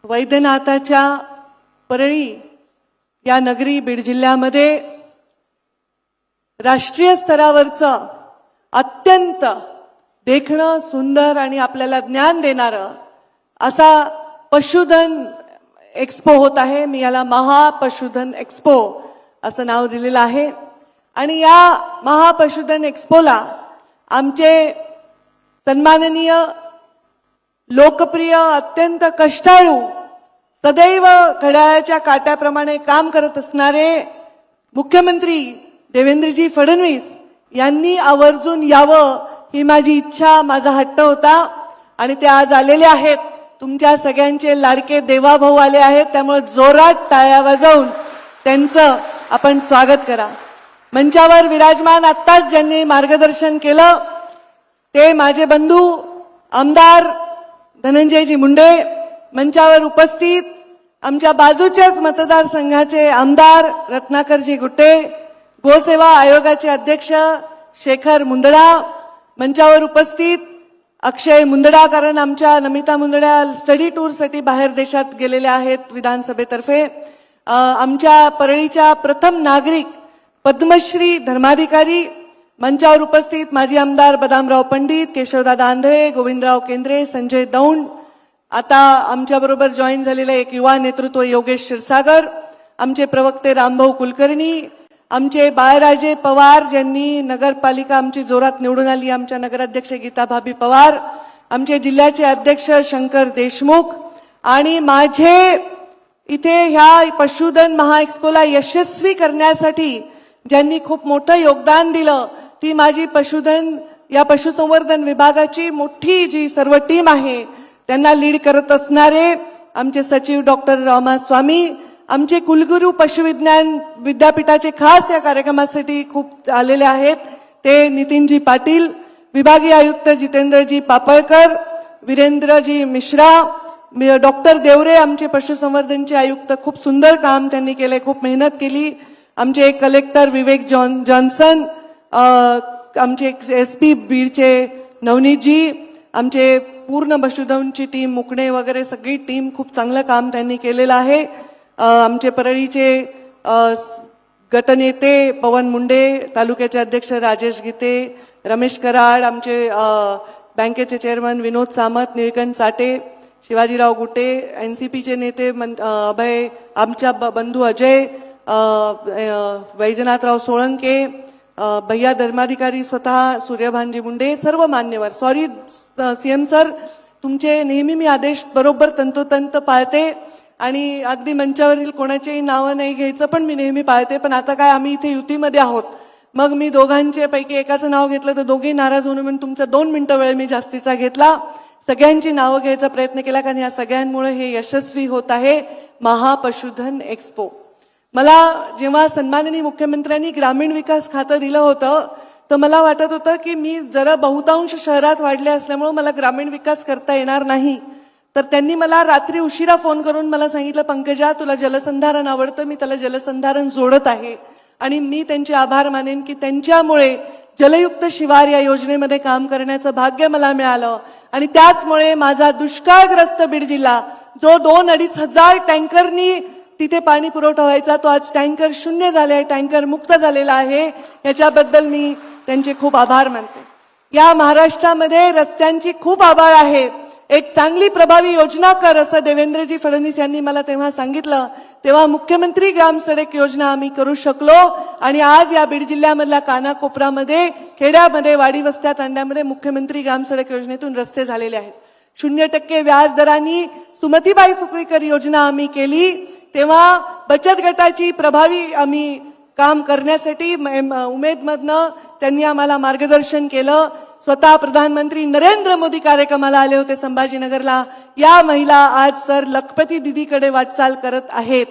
वैद्यनाथाच्या परळी या नगरी बीड जिल्ह्यामध्ये राष्ट्रीय स्तरावरचं अत्यंत देखणं सुंदर आणि आपल्याला ज्ञान देणारं असा पशुधन एक्सपो होत आहे। मी याला महापशुधन एक्सपो असं नाव दिलेलं आहे। आणि या महापशुधन एक्सपोला आमचे सन्माननीय लोकप्रिय अत्यंत कष्टाळू सदैव घड्याळाच्या काट्याप्रमाणे काम करत असणारे मुख्यमंत्री देवेंद्रजी फडणवीस यांनी आवर्जून यावं ही माझी इच्छा, माझा हट्ट होता आणि ते आज आलेले आहेत। तुमच्या सगळ्यांचे लाडके देवाभाऊ आले आहेत, त्यामुळे जोरात टाळ्या वाजवून त्यांचं आपण स्वागत करा। मंचावर विराजमान आत्ताच ज्यांनी मार्गदर्शन केलं ते माझे बंधू आमदार धनंजयजी मुंडे, मंचावर उपस्थित आमच्या बाजूच्याच मतदारसंघाचे आमदार रत्नाकरजी गुट्टे, गोसेवा आयोगाचे अध्यक्ष शेखर मुंदडा, मंचावर उपस्थित अक्षय मुंदडा, कारण आमच्या नमिता मुंदडा स्टडी टूरसाठी बाहेर देशात गेलेल्या आहेत विधानसभेतर्फे, आमच्या परळीच्या प्रथम नागरिक पद्मश्री धर्माधिकारी, मंचावर उपस्थित माजी आमदार बदामराव पंडित, केशवदादा आंधळे, गोविंदराव केंद्रे, संजय दौंड, आता आमच्या बरोबर जॉईन झालेले एक युवा नेतृत्व योगेश क्षीरसागर, आमचे प्रवक्ते रामभाऊ कुलकर्णी, आमचे बाळराजे पवार ज्यांनी नगरपालिका आमची जोरात निवडून आली, आमच्या नगराध्यक्ष गीताभाभी पवार, आमचे जिल्ह्याचे अध्यक्ष शंकर देशमुख आणि माझे इथे ह्या पशुधन महाएक्सपोला यशस्वी करण्यासाठी ज्यांनी खूप मोठं योगदान दिलं ती माझी पशुधन या पशुसंवर्धन विभागाची मोठी जी सर्व टीम आहे त्यांना लीड करत असणारे आमचे सचिव डॉक्टर रामास्वामी, आमचे कुलगुरू पशुविज्ञान विद्यापीठाचे खास या कार्यक्रमासाठी खूप आलेले आहेत ते नितीनजी पाटील, विभागीय आयुक्त जितेंद्रजी पापळकर, वीरेंद्रजी मिश्रा, डॉक्टर देवरे आमचे पशुसंवर्धनचे आयुक्त, खूप सुंदर काम त्यांनी केले, खूप मेहनत केली, आमचे कलेक्टर विवेक जॉन्सन, आमचे एसपी बीडचे नवनीतजी, आमचे पूर्ण पशुधनची टीम मुकणे वगैरे सगळी टीम, खूप चांगलं काम त्यांनी केलेलं आहे। आमचे परळीचे गटनेते पवन मुंडे, तालुक्याचे अध्यक्ष राजेश गीते, रमेश कराड, आमचे बँकेचे चेअरमन विनोद सामत, निळकंठ चाटे, शिवाजीराव गुटे, एनसीपीचे नेते अभय, आमच्या बंधू अजय, वैजनाथराव सोळंके, भैया धर्माधिकारी स्वतः सूर्यभानजी मुंडे, सर्व मान्यवर। सॉरी सीएम सर, तुमचे नेहमी मी आदेश बरोबर तंतोतंत पाळते आणि अगदी मंचावरील कोणाचेही नावं नाही घ्यायचं पण मी नेहमी पाळते, पण आता काय आम्ही इथे युतीमध्ये आहोत, मग मी दोघांचे पैकी एकाचं नाव घेतलं तर दोघेही नाराज होणं म्हणून तुमचा 2 मिनिटं वेळ मी जास्तीचा घेतला, सगळ्यांची नावं घ्यायचा प्रयत्न केला कारण या सगळ्यांमुळे हे यशस्वी होत आहे महापशुधन एक्सपो। मला जेव्हा सन्माननीय मुख्यमंत्र्यांनी ग्रामीण विकास खातं दिलं होतं तर मला वाटत होतं की मी जरा बहुतांश शहरात वाढले असल्यामुळे मला ग्रामीण विकास करता येणार नाही, तर त्यांनी मला रात्री उशिरा फोन करून मला सांगितलं, पंकजा तुला जलसंधारण आवडतं, मी त्याला जलसंधारण जोडत आहे आणि मी त्यांचे आभार मानेन की त्यांच्यामुळे जलयुक्त शिवार या योजनेमध्ये काम करण्याचं भाग्य मला मिळालं आणि त्याचमुळे माझा दुष्काळग्रस्त बीड जिल्हा जो 2-2.5 हजार टँकरनी तिथे पाणी पुरवठा व्हायचा तो आज टँकर शून्य झाले आहे, टँकर मुक्त झालेला आहे, याच्याबद्दल मी त्यांचे खूप आभार मानते। या महाराष्ट्रामध्ये रस्त्यांची खूप आभाळ आहे, एक चांगली प्रभावी योजना कर असं देवेंद्रजी फडणवीस यांनी मला तेव्हा सांगितलं, तेव्हा मुख्यमंत्री ग्राम सडक योजना आम्ही करू शकलो आणि आज या बीड जिल्ह्यामधल्या कानाकोपरामध्ये, खेड्यामध्ये, वाडी वस्त्या तांड्यामध्ये मुख्यमंत्री ग्राम सडक योजनेतून रस्ते झालेले आहेत। 0% व्याज दराने सुमतीबाई सुकळीकर योजना आम्ही केली, तेव्हा बचत गटाची प्रभावी आम्ही काम करण्यासाठी उमेदमधनं त्यांनी आम्हाला मार्गदर्शन केलं। स्वतः प्रधानमंत्री नरेंद्र मोदी कार्यक्रमाला आले होते संभाजीनगरला, या महिला आज सर लखपती दीदीकडे वाटचाल करत आहेत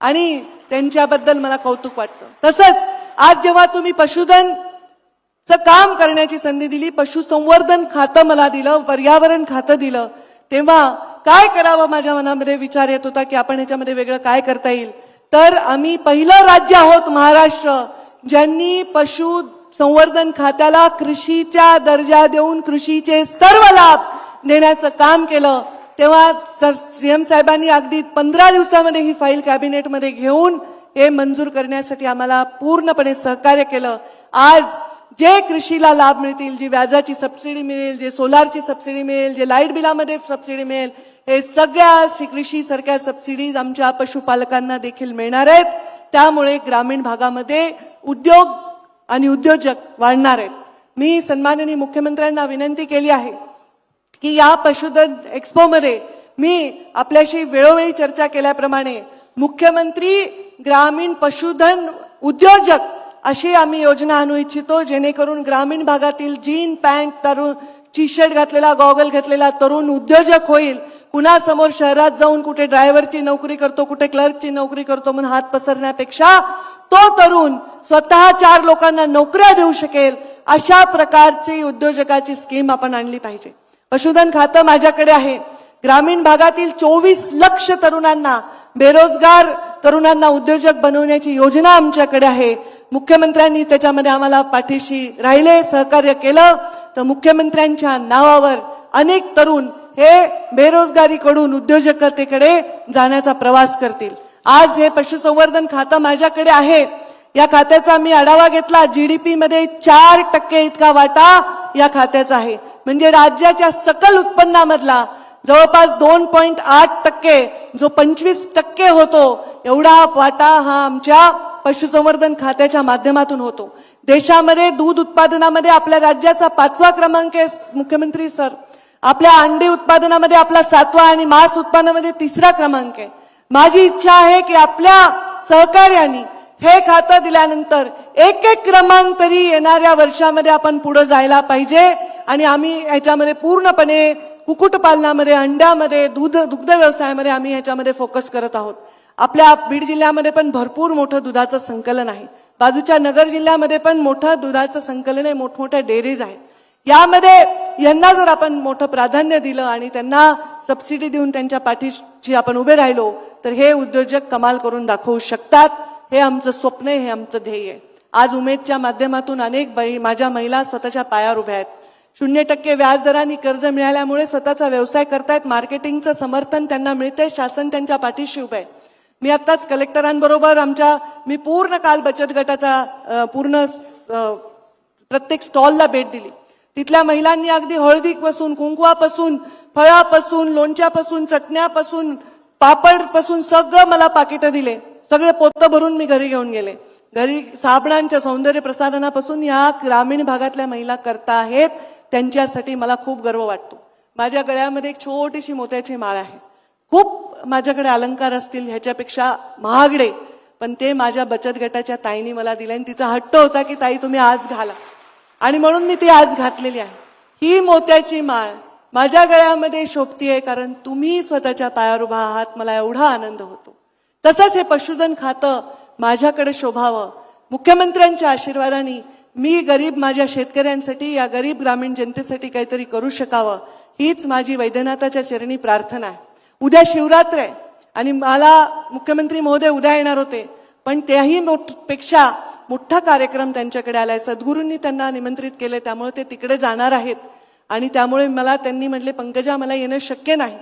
आणि त्यांच्याबद्दल मला कौतुक वाटतं। तसंच आज जेव्हा तुम्ही पशुधनचं काम करण्याची संधी दिली, पशुसंवर्धन खातं मला दिलं, पर्यावरण खातं दिलं, तेव्हा काय करावं माझ्या मनामध्ये विचार येत होता की आपण याच्यामध्ये वेगळं काय करता येईल, तर आम्ही पहिलं राज्य आहोत महाराष्ट्र ज्यांनी पशु संवर्धन खात्याला कृषीचा दर्जा देऊन कृषीचे सर्व लाभ देण्याचं काम केलं। तेव्हा सर सीएम साहेबांनी अगदी 15 दिवसामध्ये ही फाईल कॅबिनेटमध्ये घेऊन हे मंजूर करण्यासाठी आम्हाला पूर्णपणे सहकार्य केलं. आज जे कृषीला लाभ मिळतील, जी व्याजाची सबसिडी मिळेल, जे सोलारची सबसिडी मिळेल, जे लाईट बिलामध्ये सबसिडी मिळेल, हे सगळ्या कृषीसारख्या सबसिडीज आमच्या पशुपालकांना देखील मिळणार आहेत. त्यामुळे ग्रामीण भागामध्ये उद्योग आणि उद्योजक वाढणार आहेत. मी सन्माननीय मुख्यमंत्र्यांना विनंती केली आहे की या पशुधन एक्स्पोमध्ये मी आपल्याशी वेळोवेळी चर्चा केल्याप्रमाणे मुख्यमंत्री ग्रामीण पशुधन उद्योजक अशी आम्ही योजना आणू इच्छितो, जेणेकरून ग्रामीण भागातील जीन पॅन्ट तरुण, टी शर्ट घातलेला, गॉगल घातलेला तरुण उद्योजक होईल. कुणासमोर शहरात जाऊन कुठे ड्रायव्हरची नोकरी करतो, कुठे क्लर्कची नोकरी करतो म्हणून हात पसरण्यापेक्षा तो तरुण स्वतः 4 लोकांना नोकऱ्या देऊ शकेल, अशा प्रकारची उद्योजकाची स्कीम आपण आणली पाहिजे. पशुधन खातं माझ्याकडे आहे. ग्रामीण भागातील 24 लाख तरुणांना, बेरोजगार तरुणांना उद्योजक बनवण्याची योजना आमच्याकडे आहे. मुख्यमंत्र्यांनी त्याच्यामध्ये आम्हाला पाठीशी राहिले, सहकार्य केलं तर मुख्यमंत्र्यांच्या नावावर अनेक तरुण हे बेरोजगारीकडून उद्योजकतेकडे जाण्याचा प्रवास करतील. आज हे पशुसंवर्धन खातं माझ्याकडे आहे. या खात्याचा मी आढावा घेतला. जीडीपी मध्ये 4% इतका वाटा या खात्याचा आहे. म्हणजे राज्याच्या सकल उत्पन्नामधला जवळपास 2.8%, जो 25% होतो, एवढा वाटा हा आमच्या पशुसंवर्धन खात्याच्या माध्यमातून होतो. देशामध्ये दूध उत्पादनामध्ये आपल्या राज्याचा 5वा क्रमांक आहे मुख्यमंत्री सर. आपल्या अंडी उत्पादनामध्ये आपला 7वा आणि मांस उत्पादनामध्ये 3रा क्रमांक आहे. माझी इच्छा आहे की आपल्या सहकार्याने हे खातं दिल्यानंतर एक क्रमांक तरी येणाऱ्या वर्षामध्ये आपण पुढे जायला पाहिजे. आणि आम्ही ह्याच्यामध्ये पूर्णपणे कुक्कुटपालनामध्ये, अंड्यामध्ये, दुग्ध व्यवसायामध्ये आम्ही ह्याच्यामध्ये फोकस करत आहोत. आपल्या बीड जिल्ह्यामध्ये पण भरपूर मोठं दुधाचं संकलन आहे. बाजूच्या नगर जिल्ह्यामध्ये पण मोठं दुधाचं संकलन आहे, मोठमोठ्या डेअरीज आहेत. यामध्ये यांना जर आपण मोठं प्राधान्य दिलं आणि त्यांना सबसिडी देऊन त्यांच्या पाठीशी आपण उभे राहिलो तर हे उद्योजक कमाल करून दाखवू शकतात. हे आमचं स्वप्न आहे, हे आमचं ध्येय आहे. आज उमेदच्या माध्यमातून अनेक माझ्या महिला स्वतःच्या पायावर उभ्या आहेत. 0% व्याजदराने कर्ज मिळाल्यामुळे स्वतःचा व्यवसाय करतायत. मार्केटिंगचं समर्थन त्यांना मिळते. शासन त्यांच्या पाठीशी उभे आहे. मी आत्ताच कलेक्टरांबरोबर मी पूर्ण काल बचत गटाचा पूर्ण प्रत्येक स्टॉलला भेट दिली. तिथल्या महिलांनी अगदी हळदीपासून, कुंकवापासून, फळापासून, लोणच्यापासून, चटण्यापासून, पापडपासून सगळं मला पाकिटं दिले. सगळे पोतं भरून मी घरी घेऊन गेले. घरी साबणांच्या सौंदर्य प्रसाधनापासून या ग्रामीण भागातल्या महिला करता आहेत. त्यांच्यासाठी मला खूप गर्व वाटतो. माझ्या गळ्यामध्ये एक छोटीशी मोत्याची माळ आहे. खूप माझ्याकडे अलंकार असतील ह्याच्यापेक्षा महागडे, पण ते माझ्या बचत गटाच्या ताईने मला दिले आणि तिचा हट्ट होता की ताई तुम्ही आज घाला, आणि म्हणून मी ती आज घातलेली आहे. ही मोत्याची माळ माझ्या गळ्यामध्ये शोभतीये कारण तुम्ही स्वतःच्या पायावर उभा आहात. मला एवढा आनंद होतो. तसंच हे पशुधन खातं माझ्याकडे शोभावं. मुख्यमंत्र्यांच्या आशीर्वादाने मी गरीब माझ्या शेतकऱ्यांसाठी, या गरीब ग्रामीण जनतेसाठी काहीतरी करू शकावं, हीच माझी वैद्यनाथाच्या चरणी प्रार्थना आहे. उद्या शिवरात्र आहे आणि मला मुख्यमंत्री महोदय उद्या येणार होते, पण त्याही पेक्षा मोठा कार्यक्रम त्यांच्याकडे आलाय. सद्गुरूंनी त्यांना निमंत्रित केले, त्यामुळे ते तिकडे जाणार आहेत. आणि त्यामुळे मला त्यांनी म्हटले पंकजा मला येणं शक्य नाही.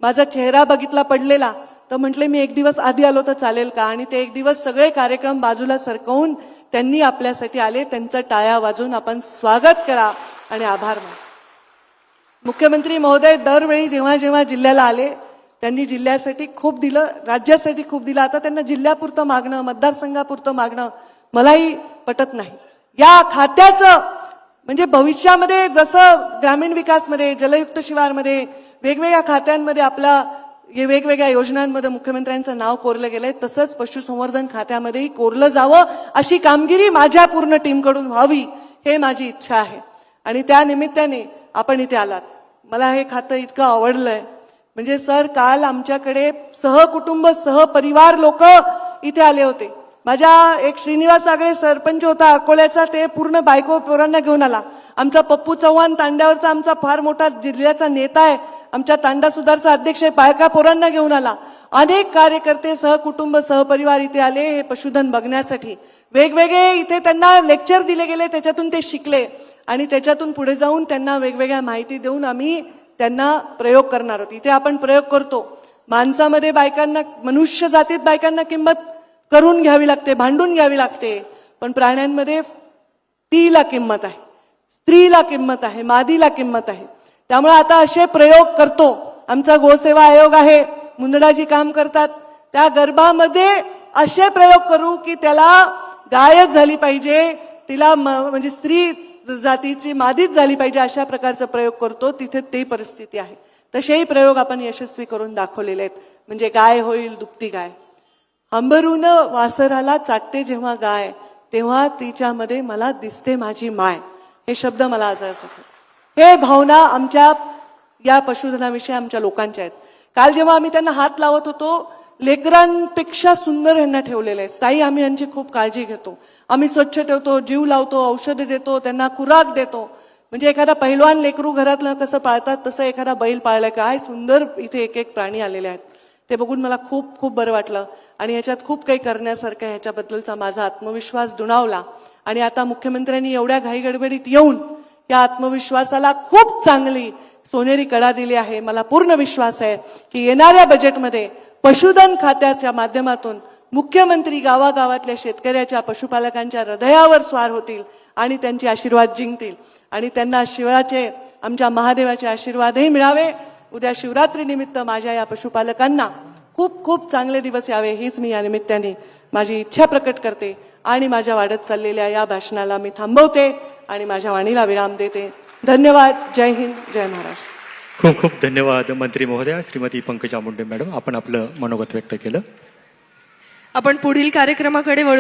माझा चेहरा बघितला पडलेला, तर म्हटले मी एक दिवस आधी आलो तर चालेल का. आणि ते एक दिवस सगळे कार्यक्रम बाजूला सरकवून त्यांनी आपल्यासाठी आले. त्यांचं टाळ्या वाजवून आपण स्वागत करा आणि आभार माना. मुख्यमंत्री महोदय दरवेळी जेव्हा जेव्हा जिल्ह्याला आले त्यांनी जिल्ह्यासाठी खूप दिलं, राज्यासाठी खूप दिलं. आता त्यांना जिल्ह्यापुरतं मागणं, मतदारसंघापुरतं मागणं मलाही पटत नाही. या खात्याचं म्हणजे भविष्यामध्ये जसं ग्रामीण विकासमध्ये, जलयुक्त शिवारमध्ये, वेगवेगळ्या खात्यांमध्ये आपला वेगवेगळ्या योजनांमध्ये मुख्यमंत्र्यांचं नाव कोरलं गेलंय, तसंच पशुसंवर्धन खात्यामध्येही कोरलं जावं अशी कामगिरी माझ्या पूर्ण टीमकडून व्हावी, हे माझी इच्छा आहे. आणि त्या निमित्ताने आपण इथे आलात. मला हे खातं इतकं आवडलंय. म्हणजे सर काल आमच्याकडे सहकुटुंब सहपरिवार लोक इथे आले होते. माझ्या एक श्रीनिवास आगळे सरपंच होता अकोल्याचा, ते पूर्ण बायको पोरांना घेऊन आला. आमचा पप्पू चव्हाण तांड्यावरचा आमचा फार मोठा जिल्ह्याचा नेता आहे, आमच्या तांडा सुधारचा अध्यक्ष आहे, बायका पोरांना घेऊन आला. अनेक कार्यकर्ते सहकुटुंब सहपरिवार इथे आले हे पशुधन बघण्यासाठी. वेगवेगळे इथे त्यांना लेक्चर दिले गेले, त्याच्यातून ते शिकले आणि त्याच्यातून पुढे जाऊन त्यांना वेगवेगळ्या माहिती देऊन आम्ही त्यांना प्रयोग करणार आहोत. इथे आपण प्रयोग करतो. माणसामध्ये बायकांना, मनुष्य जातीत बायकांना किंमत करून घ्यावी लागते, भांडून घ्यावी लागते, पण प्राण्यांमध्ये स्त्रीला किंमत आहे, स्त्रीला किंमत आहे, मादीला किंमत आहे. त्यामुळे आता असे प्रयोग करतो. आमचा गोसेवा आयोग आहे, मुंदडाजी काम करतात, त्या गर्भामध्ये असे प्रयोग करू की त्याला गायच झाली पाहिजे, तिला म्हणजे स्त्री जातीची मादीच झाली पाहिजे, अशा प्रकारचा प्रयोग करतो. तिथे ते परिस्थिती आहे. तसेही प्रयोग आपण यशस्वी करून दाखवलेले आहेत. म्हणजे गाय होईल दुभती गाय. अंबरून वासराला चाटते जेव्हा गाय, तेव्हा तिच्यामध्ये मला दिसते माझी माय. हे शब्द मला आज आठवले. हे भावना आमच्या या पशुधनाविषयी आमच्या लोकांच्या आहेत. काल जेव्हा आम्ही त्यांना हात लावत होतो, लेकरांपेक्षा सुंदर यांना ठेवलेले आहेत. ताई, आम्ही यांची खूप काळजी घेतो, आम्ही स्वच्छ ठेवतो, जीव लावतो, औषध देतो, त्यांना खुराक देतो. म्हणजे एखादा पहिलवान लेकरू घरातलं कसं पाळतात तसं एखादा बैल पाळलाय. काय सुंदर इथे एक एक प्राणी आलेले आहेत. ते बघून मला खूप खूप बरं वाटलं आणि ह्याच्यात खूप काही करण्यासारखं, ह्याच्याबद्दलचा माझा आत्मविश्वास दुणावला. आणि आता मुख्यमंत्र्यांनी एवढ्या घाईगडबडीत येऊन या आत्मविश्वासाला खूप चांगली सोनेरी कडा दिली आहे. मला पूर्ण विश्वास आहे की येणाऱ्या बजेटमध्ये पशुधन खात्याच्या माध्यमातून मुख्यमंत्री गावागावातल्या शेतकऱ्याच्या, पशुपालकांच्या हृदयावर स्वार होतील आणि त्यांचे आशीर्वाद जिंकतील आणि त्यांना शिवाचे, आमच्या महादेवाचे आशीर्वादही मिळावे. उद्या शिवरात्री निमित्त माझ्या या पशुपालकांना खूप खूप चांगले दिवस यावे, हीच मी या निमित्ताने माझी इच्छा प्रकट करते आणि माझ्या वाढत चाललेल्या या भाषणाला मी थांबवते आणि माझ्या वाणीला विराम देते. धन्यवाद. जय हिंद, जय महाराष्ट्र. खूप खूप धन्यवाद मंत्री महोदया. श्रीमती पंकजा मुंडे मॅडम, आपण आपलं मनोगत व्यक्त केलं. आपण पुढील कार्यक्रमाकडे वळूया.